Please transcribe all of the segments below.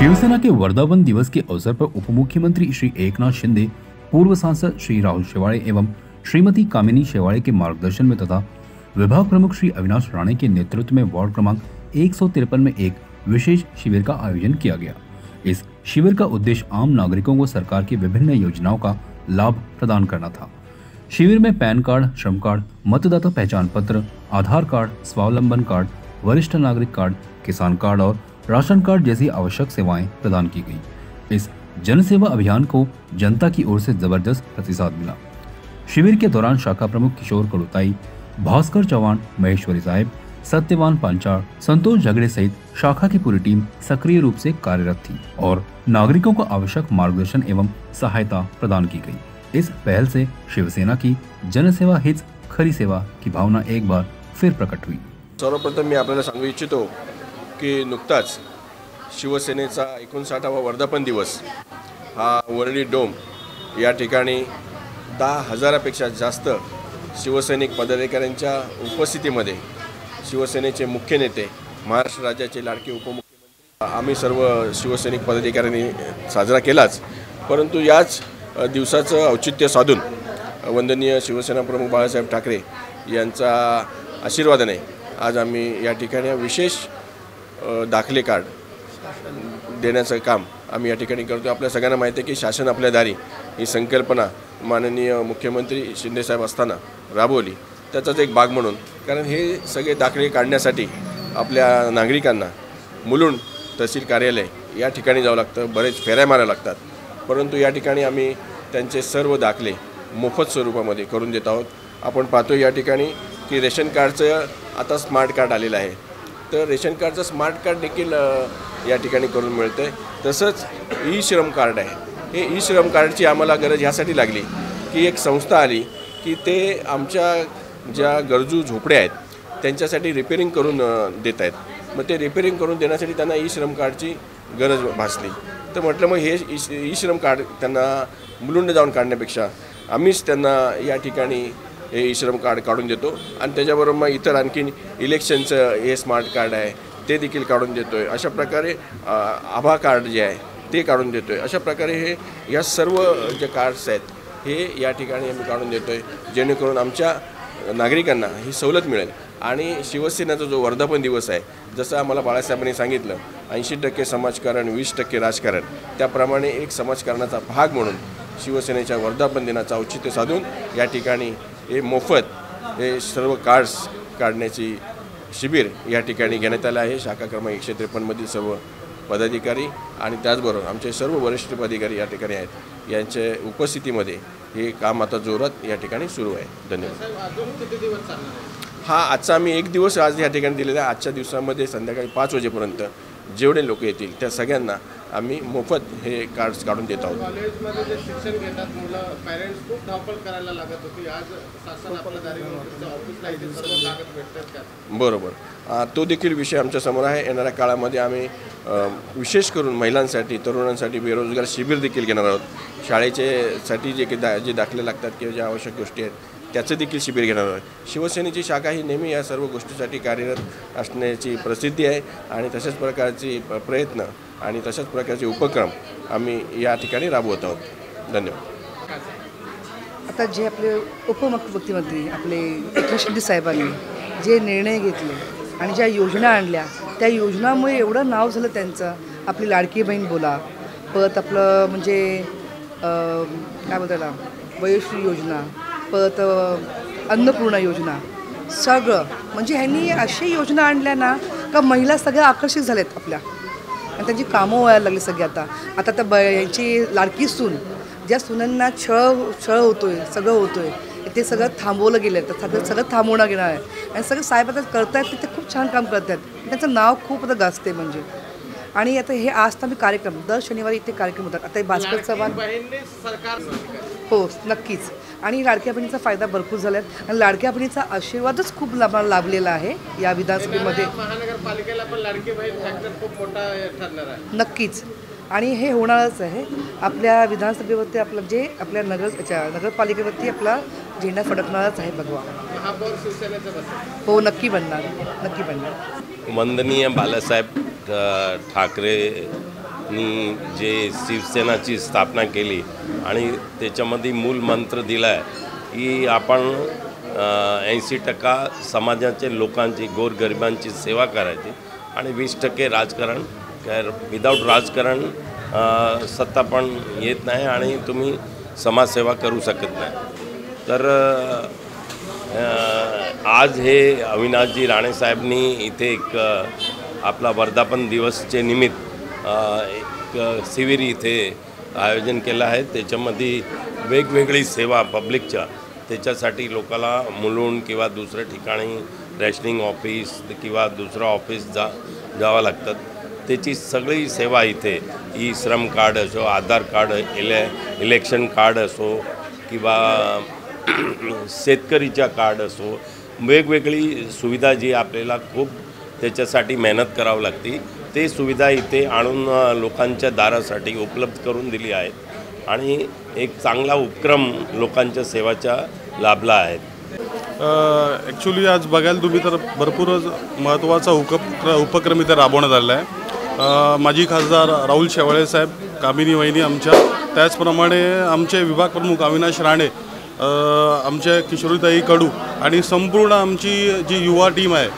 शिवसेना के वर्धापन दिवस के अवसर पर उप मुख्यमंत्री श्री एकनाथ शिंदे, पूर्व सांसद श्री राहुल शेवाड़े एवं श्रीमती कामिनी शेवाड़े के मार्गदर्शन में तथा विभाग प्रमुख श्री अविनाश राणे के नेतृत्व में वार्ड क्रमांक 153 में एक विशेष शिविर का आयोजन किया गया। इस शिविर का उद्देश्य आम नागरिकों को सरकार की विभिन्न योजनाओं का लाभ प्रदान करना था। शिविर में पैन कार्ड, श्रम कार्ड, मतदाता पहचान पत्र, आधार कार्ड, स्वावलंबन कार्ड, वरिष्ठ नागरिक कार्ड, किसान कार्ड और राशन कार्ड जैसी आवश्यक सेवाएं प्रदान की गई। इस जनसेवा अभियान को जनता की ओर से जबरदस्त प्रतिसाद मिला। शिविर के दौरान शाखा प्रमुख किशोर कड़ुताई, भास्कर चौहान, महेश्वरी साहिब, सत्यवान पांचाल, संतोष झगड़े सहित शाखा की पूरी टीम सक्रिय रूप से कार्यरत थी और नागरिकों को आवश्यक मार्गदर्शन एवं सहायता प्रदान की गई। इस पहल से शिवसेना की जनसेवा हित खरी सेवा की भावना एक बार फिर प्रकट हुई। सर्वप्रथम मी आपल्याला सांगू इच्छितो की नुकताच शिवसेनेचा 59वा वर्धापन दिवस हा वरळी डोम या ठिकाणी 10,000पेक्षा जास्त शिवसैनिक पदाधिकाऱ्यांच्या उपस्थितीमध्ये शिवसेनेचे मुख्य नेते, महाराष्ट्र राज्याचे लाडके उपमुख्यमंत्री, आम्ही सर्व शिवसैनिक पदाधिकाऱ्यांनी साजरा केलाच, परंतु याच दिवसाचं औचित्य साधून वंदनीय शिवसेना प्रमुख बाळासाहेब ठाकरे यांचा आशीर्वादाने आज आम्ही या ठिकाणी विशेष दाखले कार्ड देण्याचं काम आम्ही या ठिकाणी करतो। आपल्या सगळ्यांना माहिती आहे की शासन आपल्या दारी ही संकल्पना माननीय मुख्यमंत्री शिंदेसाहेब असताना राबवली, त्याचाच एक भाग म्हणून, कारण हे सगळे दाखले काढण्यासाठी आपल्या नागरिकांना मुलुंड तहसील कार्यालय या ठिकाणी जावं लागतं, बरेच फेऱ्या माराव्या लागतात, परंतु या ठिकाणी आम्ही त्यांचे सर्व दाखले मोफत स्वरूपामध्ये करून देत आहोत। आपण पाहतो या ठिकाणी की रेशन कार्डचं आता स्मार्ट कार्ड आलेलं आहे, तर रेशन कार्डचं स्मार्ट कार्ड देखील या ठिकाणी करून मिळतं आहे। तसंच ई श्रम कार्ड आहे, हे ई श्रम कार्डची आम्हाला गरज ह्यासाठी लागली की एक संस्था आली की ते आमच्या ज्या गरजू झोपड्या आहेत त्यांच्यासाठी रिपेअरिंग करून देत आहेत, मग ते रिपेअरिंग करून देण्यासाठी त्यांना ई श्रम कार्डची गरज भासली, तर म्हटलं मग हे ई श्रम कार्ड त्यांना मुलुंड जाऊन काढण्यापेक्षा आम्हीच त्यांना या ठिकाणी हे ई श्रम कार्ड काढून देतो आणि त्याच्याबरोबर मग इतर आणखीन इलेक्शनचं हे स्मार्ट कार्ड आहे ते देखील काढून देतो आहे। अशा प्रकारे आभा कार्ड जे आहे ते काढून देतो आहे। अशा प्रकारे हे या सर्व जे कार्ड्स आहेत हे या ठिकाणी आम्ही काढून देतो आहे, जेणेकरून आमच्या नागरिकांना ही सवलत मिळेल। आणि शिवसेनेचा जो वर्धापन दिवस आहे, जसं आम्हाला बाळासाहेबांनी सांगितलं 80% समाजकारण 20% राजकारण, त्याप्रमाणे एक समाजकारणाचा भाग म्हणून शिवसेनेच्या वर्धापन दिनाचं औचित्य साधून या ठिकाणी हे मोफत हे सर्व कार्ड्स काढण्याची शिबिर या ठिकाणी घेण्यात आलं आहे। शाखा क्रमांक 153 मधील सर्व पदाधिकारी आणि त्याचबरोबर आमचे सर्व वरिष्ठ पदाधिकारी या ठिकाणी आहेत, यांच्या उपस्थितीमध्ये हे काम आता जोरात या ठिकाणी सुरू आहे। धन्यवाद। हा आजचा आम्ही एक दिवस आज या ठिकाणी दिलेला आहे। आजच्या दिवसामध्ये संध्याकाळी 5 वाजेपर्यंत जेवढे लोक येतील त्या सगळ्यांना आम्ही मोफत हे कार्ड्स काढून देत आहोत। कॉलेजमध्ये जे शिक्षण घेतात मुलं, पॅरेंट्स खूप धावपळ करायला लागत होती, आज शासन आपल्या दारीवर ऑफिसला इथे सर्व कागद भेटतात का? बरोबर, तो देखील विषय आमच्या समोर आहे। येणाऱ्या काळामध्ये आम्ही विशेष करून महिलांसाठी, तरुणांसाठी बेरोजगार शिबिर देखील घेणार आहोत। शाळेचे जे दाखले लागतात किंवा ज्या आवश्यक गोष्टी आहेत त्याचं देखील शिबिर घेणार आहोत। शिवसेनेची शाखा ही नेहमी या सर्व गोष्टीसाठी कार्यरत असण्याची प्रसिद्धी आहे आणि तशाच प्रकारचे प्रयत्न आणि तशाच प्रकारचे उपक्रम आम्ही या ठिकाणी राबवत आहोत। धन्यवाद। आता जे आपले उपमुख्यमंत्री आपले एकनाथ शिंदे साहेबांनी जे निर्णय घेतले आणि ज्या योजना आणल्या, त्या योजनामुळे एवढं नाव झालं त्यांचं। आपली लाडकी बहीण बोला, परत आपलं म्हणजे काय बोलतायला वयोश्री योजना, परत अन्नपूर्णा योजना, सगळं म्हणजे ह्यांनी अशी योजना आणल्या ना का महिला सगळ्या आकर्षित झाल्यात आपल्या आणि त्यांची कामं व्हायला लागली सगळी। आता त्या यांची लाडकी सून, ज्या सुनांना छळ होतोय, सगळं होतोय, ते सगळं थांबवलं गेलं, तर सगळं थांबवणं गेलं आहे आणि सगळं साहेब आता करतायत, ते खूप छान काम करतात, त्यांचं नाव खूप आता गाजते म्हणजे। आणि आता हे आज तर मी कार्यक्रम दर शनिवारी इथे कार्यक्रम होतात। आता भास्कर चव्हाण, हो नक्कीच, आणि लाडक्या बहिणीचा फायदा भरपूर झाला आहे आणि लाडक्या बहिणीचा आशीर्वादच खूप लाभलेला आहे या विधानसभेमध्ये। महानगरपालिकेला पण लाडकी बहीण फॅक्टर खूप मोठा ठरणार आहे नक्कीच, आणि हे होणारच आहे। आपल्या विधानसभेवरती आपलं जे आपल्या नगरपालिकेवरती आपला झेंडा फडकणारच आहे भगवा। महापौर शिवसेनेचं बसेल, हो नक्की बनणार, नक्की बनणार। वंदनीय बाळासाहेब ठाकरे नी जे शिवसेनाची स्थापना केली आणि त्याच्यामध्ये मूल मंत्र दिला आहे की आपण 80% समाजाचे लोकांची गोरगरिबांची सेवा करायची आणि 20% राजकारण. विदाऊट राजकारण सत्ता पण येत नाही आणि तुम्ही समाजसेवा करू शकत नाही. तर आज हे अविनाशजी राणे साहेबांनी इथे एक आपला वर्धापन दिवसचे निमित्त एक शिबिर इथे आयोजन केलं आहे. त्याच्यामध्ये वेगवेगळी सेवा पब्लिकच्या त्याच्यासाठी लोकाला मुलुंड किंवा दुसऱ्या ठिकाणी रेशनिंग ऑफिस किंवा दुसरं ऑफिस जावं लागतात. त्याची सगळी सेवा इथे ई श्रम कार्ड असो, आधार कार्ड, इलेक्शन कार्ड असो किंवा शेतकरीचा कार्ड असो, वेगवेगळी सुविधा जी आपल्याला खूप त्याच्यासाठी मेहनत करावी लागते ते सुविधा इथे आणून लोकांच्या दारासाठी उपलब्ध करून दिली आहेत आणि एक चांगला उपक्रम लोकांच्या सेवाचा लाभला आहे. ॲक्च्युली आज बघायला तुम्ही तर भरपूरच महत्त्वाचा उपक्रम इथे राबवण्यात आलेला आहे. माजी खासदार राहुल शेवाळे साहेब, कामिनी वहिनी आमच्या, त्याचप्रमाणे आमचे विभाग प्रमुख अविनाश राणे, आमचे किशोरीताई कडू आणि संपूर्ण आमची जी युवा टीम आहे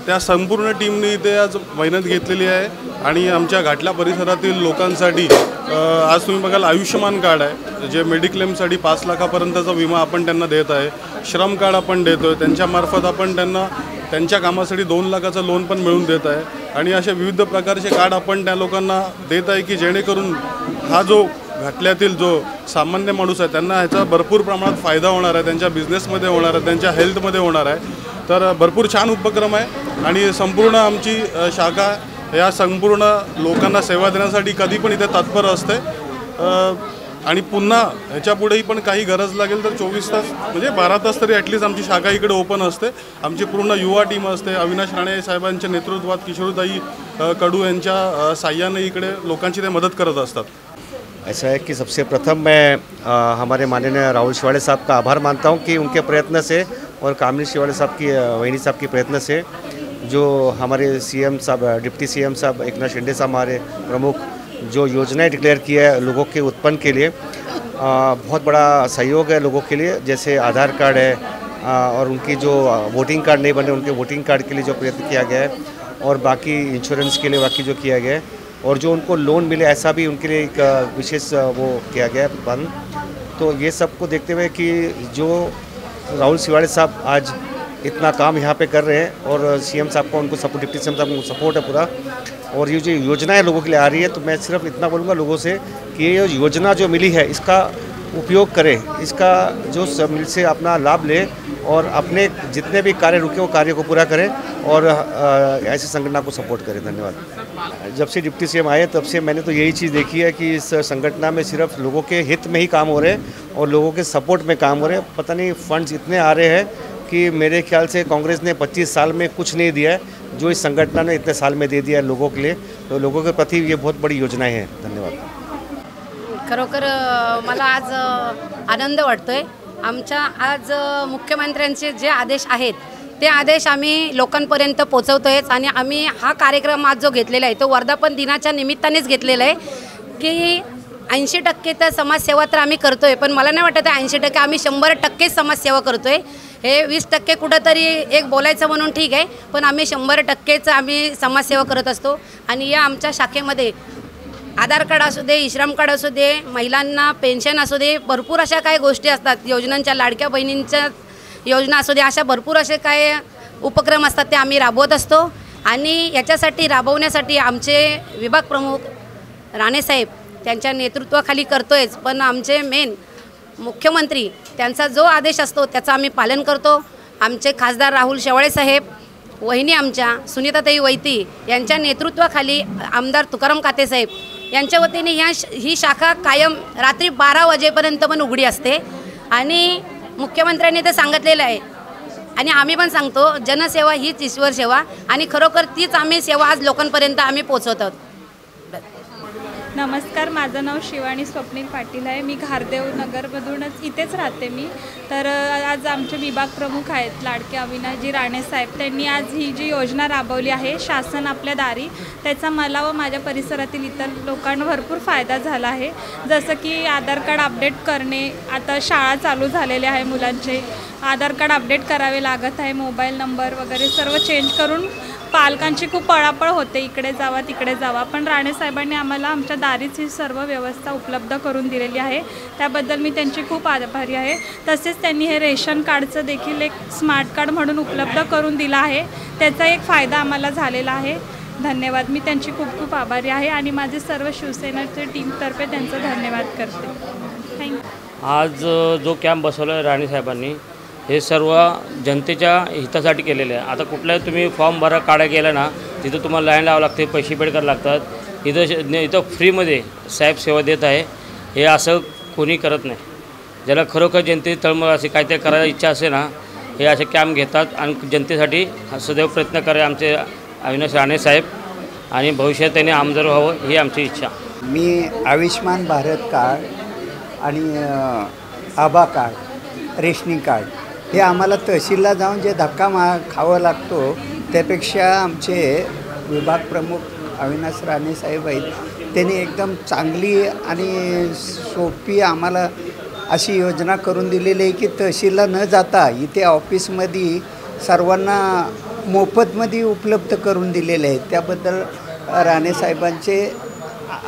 त्या संपूर्ण टीमने इथे आज मेहनत घेतलेली आहे. आणि आमच्या घाटल्या परिसरातील लोकांसाठी आज तुम्ही बघाल आयुष्यमान कार्ड आहे जे मेडिक्लेमसाठी 5 लाखापर्यंतचा विमा आपण त्यांना देत आहे. श्रम कार्ड आपण देतो आहे, त्यांच्यामार्फत आपण त्यांना त्यांच्या कामासाठी 2 लाखाचं लोन पण मिळवून देत आहे. आणि अशा विविध प्रकारचे कार्ड आपण त्या लोकांना देत आहे की जेणेकरून हा जो घाटल्यातील जो सामान्य माणूस आहे त्यांना ह्याचा भरपूर प्रमाणात फायदा होणार आहे, त्यांच्या बिझनेसमध्ये होणार आहे, त्यांच्या हेल्थमध्ये होणार आहे. तर भरपूर छान उपक्रम आहे आणि संपूर्ण आमची शाखा या संपूर्ण लोकांना सेवा देण्यासाठी कधी पण इथे तत्पर असते. आणि पुन्हा ह्याच्यापुढेही पण काही गरज लागेल तर 24 तास म्हणजे 12 तास तरी ॲटलिस्ट आमची शाखा इकडे ओपन असते. आमची पूर्ण युवा टीम असते. अविनाश राणे साहेबांच्या नेतृत्वात किशोरीताई कडू यांच्या साह्याने इकडे लोकांची ते मदत करत असतात. ऐसा है कि सबसे प्रथम मैं हमारे माननीय राहुल शेवाड़े साहब का आभार मानता हूं कि उनके प्रयत्न से और कामिनी शेवाड़े साहब की वहिनी साहब के प्रयत्न से जो हमारे सीएम साहब, डिप्टी सीएम साहब एकनाथ शिंदे साहब हमारे प्रमुख जो योजनाएं डिक्लेयर की है लोगों के उत्पन्न के लिए, बहुत बड़ा सहयोग है लोगों के लिए. जैसे आधार कार्ड है और उनकी जो वोटिंग कार्ड नहीं बने उनके वोटिंग कार्ड के लिए जो प्रयत्न किया गया है और बाकी इंश्योरेंस के लिए बाकी जो किया गया है और जो उनको लोन मिले ऐसा भी उनके लिए एक विशेष वो किया गया है बंद. तो ये सब को देखते हुए कि जो राहुल शेवाड़े साहब आज इतना काम यहाँ पे कर रहे हैं और सीएम साहब को उनको सपोर्ट, डिप्टी सीएम साहब को सपोर्ट है पूरा, और ये जो योजनाएं लोगों के लिए आ रही है तो मैं सिर्फ इतना बोलूँगा लोगों से कि ये योजना जो मिली है इसका उपयोग करें, इसका जो सब मिल से अपना लाभ लें और अपने जितने भी कार्य रुके वो कार्य को पूरा करें और ऐसे संगठन को सपोर्ट करें. धन्यवाद. जब से डिप्टी सीएम आए तब से मैंने तो यही चीज़ देखी है कि इस संगठन में सिर्फ लोगों के हित में ही काम हो रहे हैं और लोगों के सपोर्ट में काम हो रहे हैं. पता नहीं फंड्स इतने आ रहे हैं कि मेरे ख्याल से कांग्रेस ने 25 साल में कुछ नहीं दिया है जो इस संगठन ने इतने साल में दे दिया है लोगों के लिए. तो लोगों के प्रति ये बहुत बड़ी योजनाएं हैं. धन्यवाद. खरोखर मला आज आनंद वाटतोय. आमच्या आज मुख्यमंत्र्यांचे जे आदेश आहेत ते आदेश आम्ही लोकांपर्यंत पोहोचवतोयच आणि आम्ही हा कार्यक्रम आज जो घेतलेला आहे तो वर्धापन दिनाच्या निमित्तानेच घेतलेला आहे की 80% तर समाजसेवा तर आम्ही करतोय, पण मला नाही वाटत 80% आम्ही 100% समाजसेवा करतोय. हे 20% कुठंतरी एक बोलायचं म्हणून ठीक आहे, पण आम्ही 100%च आम्ही समाजसेवा करत असतो. आणि या आमच्या शाखेमध्ये आधार कार्ड असू दे, श्रम कार्ड असू दे, महिलांना पेन्शन असू दे, भरपूर अशा काही गोष्टी असतात, योजनांच्या लाडक्या बहिणींच्या योजना असू दे, अशा भरपूर असे काय उपक्रम असतात ते आम्ही राबवत असतो. आणि याच्यासाठी राबवण्यासाठी आमचे विभाग प्रमुख राणेसाहेब त्यांच्या नेतृत्वाखाली करतोयच, पण आमचे मेन मुख्यमंत्री त्यांचा जो आदेश असतो त्याचं आम्ही पालन करतो. आमचे खासदार राहुल शेवाळे साहेब, वहिनी आमच्या सुनीताताई वैती यांच्या नेतृत्वाखाली आमदार तुकाराम काते साहेब यांच्या वतीने ही शाखा कायम रात्री 12 वाजेपर्यंत पण उघडी असते. आणि मुख्यमंत्र्यांनी ते सांगितलेलं आहे आणि आम्ही पण सांगतो, जनसेवा हीच ईश्वर सेवा आणि खरोखर तीच आम्ही सेवा आज लोकांपर्यंत आम्ही पोहोचवत आहोत. नमस्कार, माझं नाव शिवानी स्वप्नील पाटील आहे. मी घारदेव नगरमधूनच इथेच राहते मी. तर आज आमचे विभाग प्रमुख आहेत लाडके अविनाशजी राणे साहेब. त्यांनी आज ही जी योजना राबवली आहे शासन आपल्या दारी, त्याचा मला व माझ्या परिसरातील इतर लोकांना भरपूर फायदा झाला आहे. जसं की आधार कार्ड अपडेट करणे, आता शाळा चालू झालेल्या आहे, मुलांचे आधार कार्ड अपडेट करावे लागत आहे, मोबाईल नंबर वगैरे सर्व चेंज करून पालकांची खूप पळापळ होते, इकडे जावा तिकडे जावा. पण राणे साहेबांनी आम्हाला आमच्या दारीच ही सर्व व्यवस्था उपलब्ध करून दिलेली आहे. त्याबद्दल मी त्यांची खूप आभारी आहे. तसेच त्यांनी हे रेशन कार्डचं देखील एक स्मार्ट कार्ड म्हणून उपलब्ध करून दिलं आहे. त्याचा एक फायदा आम्हाला झालेला आहे. धन्यवाद. मी त्यांची खूप खूप आभारी आहे आणि माझे सर्व शिवसेनेच्या टीमतर्फे त्यांचं धन्यवाद करते. थँक्यू. आज जो कॅम्प बसवला आहे राणे साहेबांनी, हे सर्व जनतेच्या हितासाठी केलेले आहे. आता कुठलाही तुम्ही फॉर्म भरा काढा गेला ना, तिथं तुम्हाला लाईन लावावं लागते, पैसे पेड करावं लागतात. इथं फ्रीमध्ये साहेब सेवा देत आहे. हे असं कोणी करत नाही. ज्याला खरोखर जनतेची तळमळ असे काहीतरी करायची इच्छा असे ना, हे असे कॅम्प घेतात आणि जनतेसाठी सदैव प्रयत्न करा आमचे अविनाश राणे साहेब, आणि भविष्यात त्यांनी आमदार व्हावं ही आमची इच्छा. मी आयुष्मान भारत कार्ड आणि आभा कार्ड, रेशनिंग कार्ड हे आम्हाला तहसीलला जाऊन जे धक्का खावा लागतो, त्यापेक्षा आमचे विभाग प्रमुख अविनाश राणे साहेब आहेत, त्यांनी एकदम चांगली आणि सोपी आम्हाला अशी योजना करून दिलेली आहे की तहसीलला न जाता इथे ऑफिसमध्ये सर्वांना मोफतमध्ये उपलब्ध करून दिलेले आहेत. त्याबद्दल राणे साहेबांचे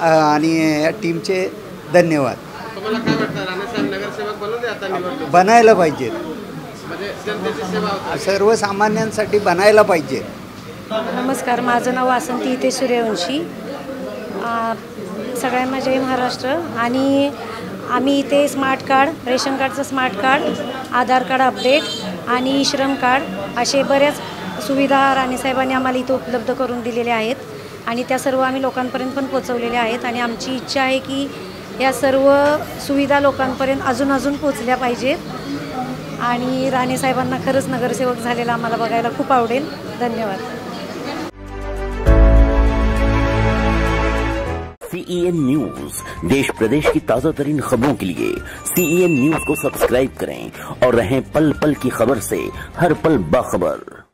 आणि या टीमचे धन्यवाद. तुम्हाला काय वाटतं, राणे साहेब नगरसेवक बनवले आता निवडणूक? बनायला पाहिजे, म्हणजे जनतेची सेवा होते. सर्वसामान्यांसाठी बनायला पाहिजे. नमस्कार, माझं नाव वासंती इथे सूर्यवंशी. सगळ्यांना जय महाराष्ट्र. आणि आम्ही इथे स्मार्ट कार्ड, रेशन कार्डचं स्मार्ट कार्ड, आधार कार्ड अपडेट आणि श्रम कार्ड असे बऱ्याच सुविधा राणेसाहेबांनी आम्हाला इथं उपलब्ध करून दिलेल्या आहेत आणि त्या सर्व आम्ही लोकांपर्यंत पण पोचवलेल्या आहेत. आणि आमची इच्छा आहे की या सर्व सुविधा लोकांपर्यंत अजून पोचल्या पाहिजेत आणि राणे साहेबांना खरंच नगरसेवक झालेला आम्हाला बघायला खूप आवडेल. धन्यवाद. CEN न्यूज, देश प्रदेश की ताज़ा तरीन खबरों के लिए CEN न्यूज को सब्सक्राइब करें और रहें पल पल की खबर से हर पल बाखबर.